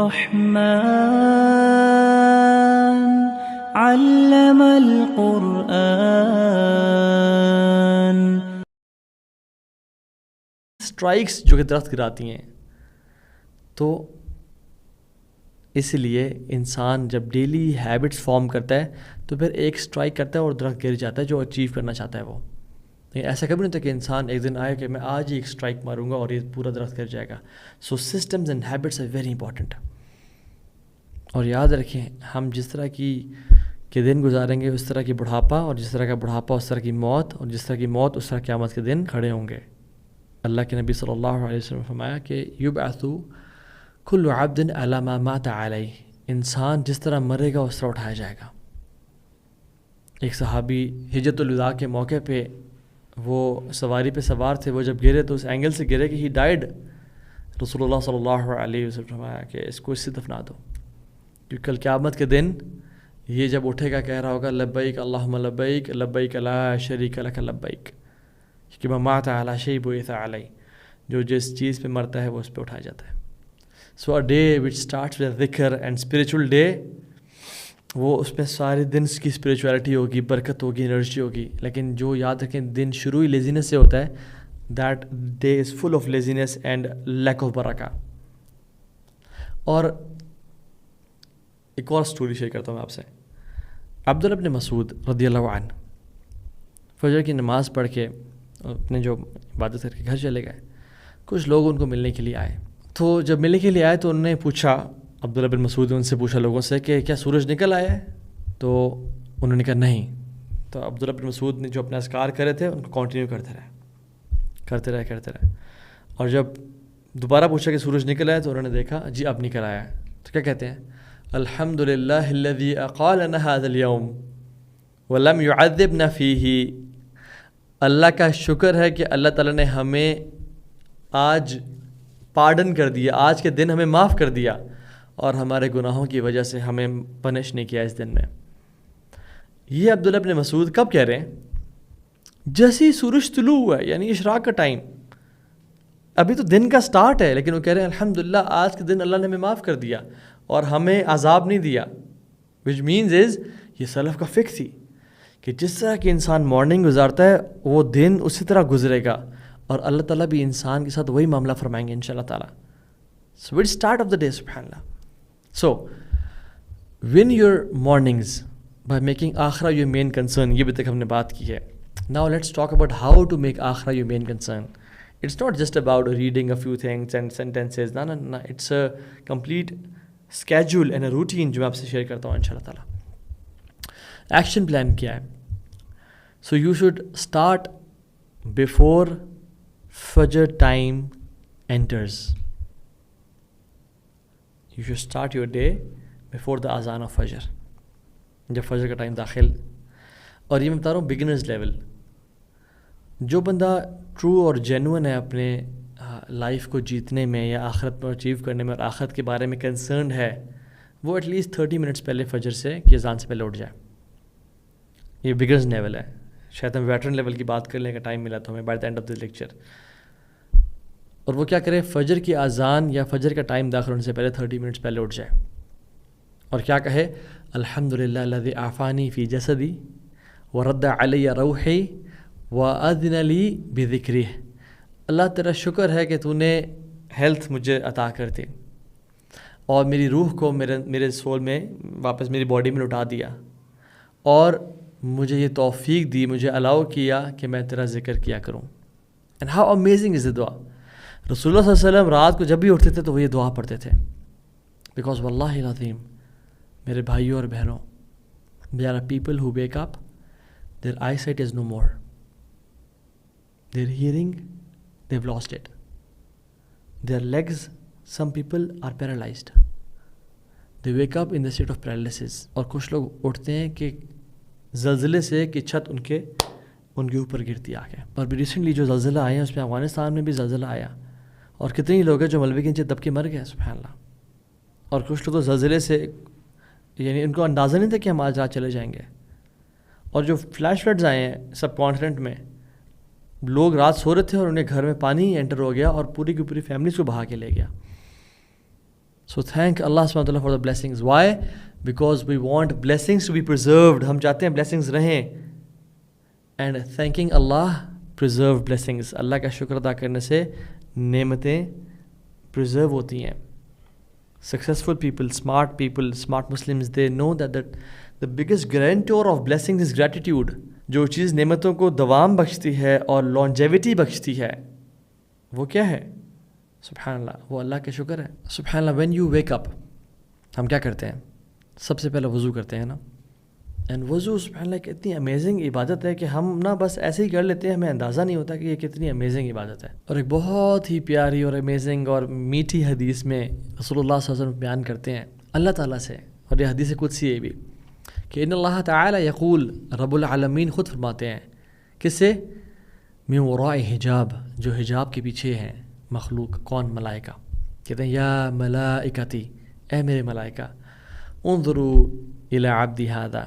الرحمن علم القرآن. اسٹرائکس جو کہ درخت گراتی ہیں، تو اس لیے انسان جب ڈیلی ہیبٹس فارم کرتا ہے تو پھر ایک اسٹرائک کرتا ہے اور درخت گر جاتا ہے جو اچیو کرنا چاہتا ہے وہ. لیکن ایسا کبھی نہیں ہوتا کہ انسان ایک دن آئے کہ میں آج ہی ایک اسٹرائک ماروں گا اور یہ پورا درخت گر جائے گا. So systems and habits are very important. اور یاد رکھیں، ہم جس طرح کے دن گزاریں گے اس طرح کی بڑھاپا، اور جس طرح کا بڑھاپا اس طرح کی موت، اور جس طرح کی موت اس طرح قیامت کے دن کھڑے ہوں گے. اللہ کے نبی صلی اللہ علیہ وسلم نے فرمایا کہ یبعث کل عبد علی ما مات علیہ، انسان جس طرح مرے گا اس طرح اٹھایا جائے گا. ایک صحابی حجۃ الوداع کے موقع پہ وہ سواری پہ سوار تھے، وہ جب گرے تو اس اینگل سے گرے کہ ہی ڈائیڈ. رسول اللہ صلی اللہ علیہ وسلم نے فرمایا کہ اس کو اس سے دفنا دو، کیونکہ کل قیامت کے دن یہ جب اٹھے گا کہہ رہا ہوگا لبیک اللہم لبیک لبیک لا شریک لک لبیک، کہ من مات علی شیء بعث علیہ، جو جس چیز پہ مرتا ہے وہ اس پہ اٹھایا جاتا ہے. So a day which starts with ذکر اینڈ اسپریچول ڈے، وہ اس میں سارے دن کی اسپریچولیٹی ہوگی، برکت ہوگی، انرجی ہوگی. لیکن جو یاد رکھیں دن شروع ہی لیزینس سے ہوتا ہے، that day is full of laziness and lack of برکہ. اور ایک اور سٹوری شیئر کرتا ہوں آپ سے. عبداللہ بن مسعود رضی اللہ عنہ فجر کی نماز پڑھ کے اپنے جو عبادت کر کے گھر چلے گئے. کچھ لوگ ان کو ملنے کے لیے آئے. تو جب ملنے کے لیے آئے تو انہوں نے پوچھا، عبداللہ بن مسعود نے ان سے پوچھا لوگوں سے کہ کیا سورج نکل آیا ہے؟ تو انہوں نے کہا نہیں. تو عبداللہ بن مسعود نے جو اپنا اذکار کرے تھے ان کو کنٹینیو کرتے رہے. اور جب دوبارہ پوچھا کہ سورج نکل آیا تو انہوں نے دیکھا جی اب نکل آیا ہے. تو کیا کہتے ہیں؟ الحمد للہ الذی اقالنا ھذا اليوم ولم يعذبنا فیہ. اللہ کا شکر ہے کہ اللہ تعالیٰ نے ہمیں آج پارڈن کر دیا، آج کے دن ہمیں معاف کر دیا، اور ہمارے گناہوں کی وجہ سے ہمیں پنش نہیں کیا اس دن میں. یہ عبداللہ بن مسعود کب کہہ رہے ہیں؟ جیسے ہی سورج طلوع ہوا ہے، یعنی اشراق کا ٹائم، ابھی تو دن کا سٹارٹ ہے، لیکن وہ کہہ رہے ہیں الحمدللہ آج کے دن اللہ نے ہمیں معاف کر دیا اور ہمیں عذاب نہیں دیا. وچ مینز از یہ سلف کا فکر تھی کہ جس طرح کہ انسان مارننگ گزارتا ہے وہ دن اسی طرح گزرے گا، اور اللہ تعالیٰ بھی انسان کے ساتھ وہی معاملہ فرمائیں گے انشاءاللہ تعالیٰ. So it's start of the day سبحان اللہ. So win your mornings by making آخرہ یور مین کنسرن. یہ بھی تک ہم نے بات کی ہے. Now let's talk about how to make آخرہ your main concern. It's not just about reading a few things and sentences. نا it's a complete schedule and a routine جو میں آپ سے شیئر کرتا ہوں انشاءاللہ تعالیٰ. ایکشن پلان کیا ہے؟ So you should start before فجر time enters. You should start your day before the azan of فجر، جب فجر کا ٹائم داخل. اور یہ میں بتا رہا ہوں بگنرز لیول. جو بندہ ٹرو اور جینوئن ہے اپنے لائف کو جیتنے میں یا آخرت میں اچیو کرنے میں اور آخرت کے بارے میں کنسرنڈ ہے، وہ ایٹ لیسٹ 30 منٹس پہلے فجر سے کی اذان سے پہلے اٹھ جائے. یہ بگنرز لیول ہے. شاید ہم ویٹرن لیول کی بات کرنے کا ٹائم ملا تو ہمیں by the and of this lecture. اور وہ کیا کرے؟ فجر کی اذان یا فجر کا ٹائم داخل ہونے سے پہلے 30 منٹس پہلے اٹھ جائے اور کیا کہے؟ الحمدللہ الذی عافانی فی جسدی ورد علی روحی واذن لی بذکرہ. اللہ تیرا شکر ہے کہ تو نے ہیلتھ مجھے عطا کر دی اور میری روح کو میرے سول میں واپس میری باڈی میں لٹا دیا، اور مجھے یہ توفیق دی، مجھے الاؤ کیا کہ میں تیرا ذکر کیا کروں. اینڈ ہاؤ امیزنگ از دا دعا. رسول اللہ صلی اللہ علیہ وسلم رات کو جب بھی اٹھتے تھے تو وہ یہ دعا پڑھتے تھے. بیکاز واللہ العظیم میرے بھائیوں اور بہنوں، there are people who wake up, their eyesight is no more, their hearing, they've lost it, their legs, some people are paralyzed, they wake up in the state of paralysis. اور کچھ لوگ اٹھتے ہیں کہ زلزلے سے کہ چھت ان کے اوپر گرتی آ کے. اور ریسنٹلی جو زلزلہ آئے ہیں اس میں افغانستان میں بھی زلزلہ آیا اور کتنے ہی لوگ ہیں جو ملبے کے نیچے دب کے مر گئے سبحان اللہ. اور کچھ لوگ تو زلزلے سے یعنی ان کو اندازہ نہیں تھا کہ ہم آج رات چلے جائیں گے. اور جو فلیش فلڈز آئے ہیں سب کانٹیننٹ میں، لوگ رات سو رہے تھے اور انہیں گھر میں پانی انٹر ہو گیا اور پوری کی پوری فیملیز کو بہا کے لے گیا. So thank Allah subhanahu wa ta'ala for the blessings. Why? Because we want blessings to be preserved. ہم چاہتے ہیں blessings رہیں. And thanking Allah preserve blessings. اللہ کا شکر ادا کرنے سے نعمتیں preserve ہوتی ہیں. Successful people, smart Muslims, they know that the biggest guarantor of blessings is gratitude. جو چیز نعمتوں کو دوام بخشتی ہے اور longevity بخشتی ہے وہ کیا ہے؟ سبحان اللہ، وہ اللہ کا شکر ہے. سبحان اللہ. when you wake up ہم کیا کرتے ہیں؟ سب سے پہلے وضو کرتے ہیں نا. اینڈ وضو سبحان اللہ ایک اتنی امیزنگ عبادت ہے کہ ہم نا بس ایسے ہی کر لیتے ہیں، ہمیں اندازہ نہیں ہوتا کہ یہ کتنی امیزنگ عبادت ہے. اور ایک بہت ہی پیاری اور امیزنگ اور میٹھی حدیث میں رسول اللہ صلی اللہ علیہ وسلم بیان کرتے ہیں اللہ تعالیٰ سے، اور یہ حدیث قدسی ہے بھی، کہ ان اللہ تعالی یقول، رب العالمین خود فرماتے ہیں کس سے؟ من وراء حجاب، جو حجاب کے پیچھے ہیں مخلوق. کون؟ ملائکہ. کہتے ہیں یا ملائکتی، اے میرے ملائکہ، انظروا الی عبدی ھذا،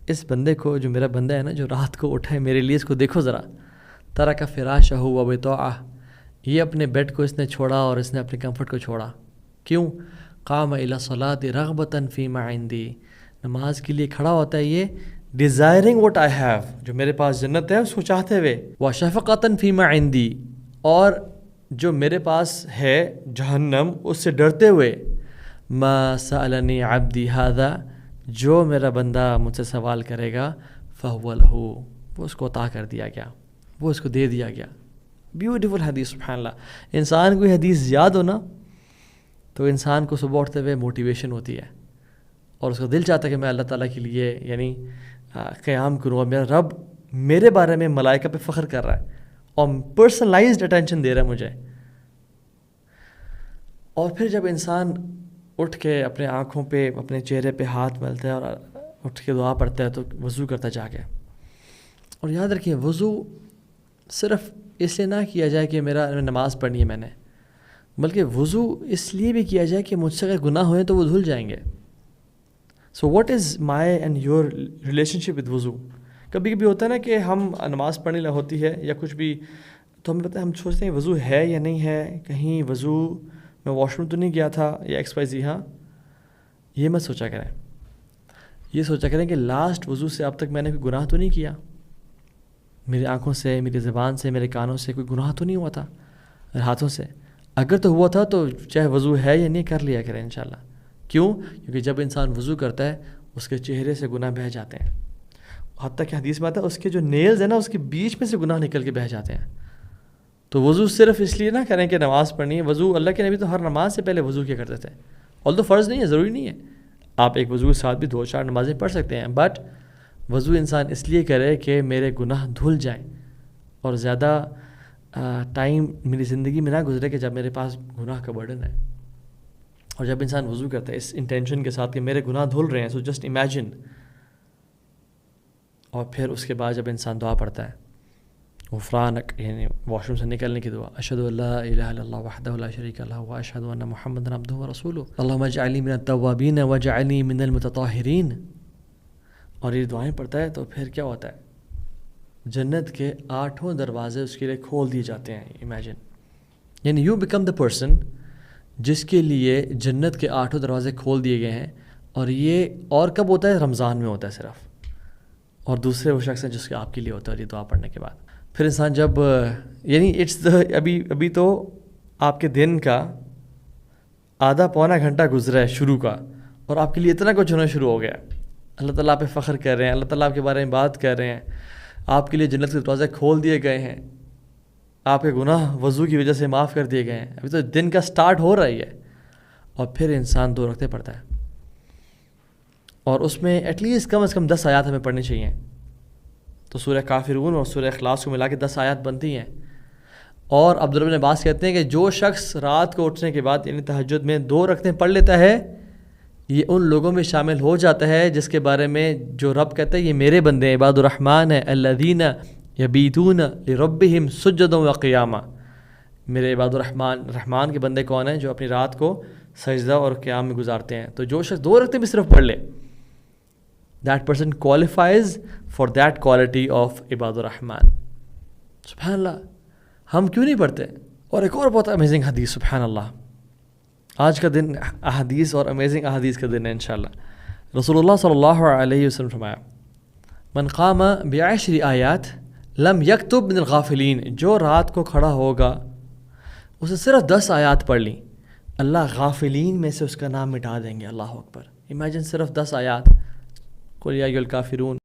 اس بندے کو جو میرا بندہ ہے نا، جو رات کو اٹھا ہے میرے لیے، اس کو دیکھو ذرا. ترک فراشہ و بطاعہ، یہ اپنے بیڈ کو اس نے چھوڑا اور اس نے اپنے کمفرٹ کو چھوڑا. کیوں؟ قام الی الصلاۃ رغبۃ فیما عندی، نماز کے لیے کھڑا ہوتا ہے یہ ڈیزائرنگ واٹ آئی ہیو، جو میرے پاس جنت ہے اس کو چاہتے ہوئے. وشفقۃ فیما عندی، اور جو میرے پاس ہے جہنم اس سے ڈرتے ہوئے. ما سألنی عبدی ھذا، جو میرا بندہ مجھ سے سوال کرے گا فہو لہ، وہ اس کو عطا کر دیا گیا، وہ اس کو دے دیا گیا. بیوٹیفل حدیث. سبحان اللہ. انسان کو یہ حدیث یاد ہو نا تو انسان کو صبح اٹھتے ہوئے موٹیویشن ہوتی ہے، اور اس کا دل چاہتا ہے کہ میں اللہ تعالیٰ کے لیے یعنی قیام کروں، اور میرا رب میرے بارے میں ملائکہ پہ فخر کر رہا ہے اور پرسنلائزڈ اٹینشن دے رہا ہے مجھے. اور پھر جب انسان اٹھ کے اپنے آنکھوں پہ اپنے چہرے پہ ہاتھ ملتا ہے اور اٹھ کے دعا پڑھتا ہے تو وضو کرتا جا کے. اور یاد رکھیے وضو صرف اس لیے نہ کیا جائے کہ میرا نماز پڑھنی ہے میں نے، بلکہ وضو اس لیے بھی کیا جائے کہ مجھ سے اگر گناہ ہوئے تو وہ دھل جائیں گے. So what is my and your relation ship with وضو؟ کبھی کبھی ہوتا ہے نا کہ ہم نماز پڑھنے ہوتی ہے یا کچھ بھی، تو ہمیں پتہ ہے، ہم سوچتے ہیں وضو ہے یا نہیں ہے، کہیں وضو میں واش روم تو نہیں گیا تھا یا ایکس وائی زی. ہاں، یہ مت سوچا کریں. یہ سوچا کریں کہ لاسٹ وضو سے اب تک میں نے کوئی گناہ تو نہیں کیا، میری آنکھوں سے، میری زبان سے، میرے کانوں سے کوئی گناہ تو نہیں ہوا تھا، ہاتھوں سے. اگر تو ہوا تھا تو چاہے وضو ہے یا نہیں کر لیا کریں انشاءاللہ. کیوں؟ کیونکہ جب انسان وضو کرتا ہے اس کے چہرے سے گناہ بہہ جاتے ہیں. حتیٰ کہ حدیث میں آتا ہے اس کے جو نیلز ہیں نا اس کے بیچ میں سے گناہ نکل کے بہہ جاتے ہیں. تو وضو صرف اس لیے نہ کریں کہ نماز پڑھنی ہے. وضو اللہ کے نبی تو ہر نماز سے پہلے وضو کیا کرتے تھے. اور تو فرض نہیں ہے، ضروری نہیں ہے، آپ ایک وضو کے ساتھ بھی 2-4 نمازیں پڑھ سکتے ہیں، بٹ وضو انسان اس لیے کرے کہ میرے گناہ دھل جائیں اور زیادہ ٹائم میری زندگی میں نہ گزرے کہ جب میرے پاس گناہ کا برڈن ہے. اور جب انسان وضو کرتا ہے اس انٹینشن کے ساتھ کہ میرے گناہ دھل رہے ہیں، سو جسٹ امیجن. اور پھر اس کے بعد جب انسان دعا پڑھتا ہے غفرانک، یعنی واش روم سے نکلنے کی دعا، اشہد ان لا الہ الا اللہ وحدہ لا شریک لہ واشہد ان محمدا عبدہ ورسولہ اللہم اجعلنی من التوابین واجعلنی من المتطہرین. اور یہ دعائیں پڑھتا ہے تو پھر کیا ہوتا ہے؟ جنت کے 8 دروازے اس کے لیے کھول دیے جاتے ہیں. امیجن، یعنی یو بیکم دا پرسن جس کے لیے جنت کے 8 دروازے کھول دیے گئے ہیں. اور یہ اور کب ہوتا ہے؟ رمضان میں ہوتا ہے صرف. اور دوسرے وہ شخص ہیں جس کے آپ کے لیے ہوتا ہے یہ دعا پڑھنے کے بعد. پھر انسان جب یعنی ابھی تو آپ کے دن کا آدھا پونا گھنٹہ گزرا ہے شروع کا، اور آپ کے لیے اتنا کچھ ہونا شروع ہو گیا. اللہ تعالیٰ آپ پہ فخر کر رہے ہیں، اللہ تعالیٰ آپ کے بارے میں بات کر رہے ہیں، آپ کے لیے جنت کے دروازے کھول دیے گئے ہیں، آپ کے گناہ وضو کی وجہ سے معاف کر دیے گئے ہیں. ابھی تو دن کا سٹارٹ ہو رہی ہے. اور پھر انسان 2 رکعتیں پڑھتا ہے، اور اس میں ایٹ لیسٹ کم از کم 10 آیات ہمیں پڑھنی چاہیے. تو سورہ کافرون اور سورہ اخلاص کو ملا کے 10 آیات بنتی ہیں. اور عبداللہ بن عباس کہتے ہیں کہ جو شخص رات کو اٹھنے کے بعد یعنی تہجد میں 2 رکعتیں پڑھ لیتا ہے، یہ ان لوگوں میں شامل ہو جاتا ہے جس کے بارے میں جو رب کہتا ہے یہ میرے بندے ہیں، عباد الرحمن ہیں، الذین یبیتون لربہم سجدا وقیاما. میرے عباد الرحمن کے بندے کون ہیں؟ جو اپنی رات کو سجدہ اور قیام میں گزارتے ہیں. تو جو شخص 2 رکعتیں بھی صرف پڑھ لے، that person qualifies for that quality of عباد الرحمن. سبحان اللہ. ہم کیوں نہیں پڑھتے؟ اور ایک اور بہت امیزنگ حدیث، سبحان اللہ، آج کا دن احادیث اور امیزنگ احادیث کا دن ہے انشاءاللہ. رسول اللہ صلی اللہ علیہ وسلم فرمایا من قام بعشر آیات لم یکتب من الغافلین، جو رات کو کھڑا ہوگا اسے صرف 10 آیات پڑھ لیں، اللہ غافلین میں سے اس کا نام مٹا دیں گے. اللہ اکبر. امیجن صرف 10 آیات، قل یا ایھا الکافرون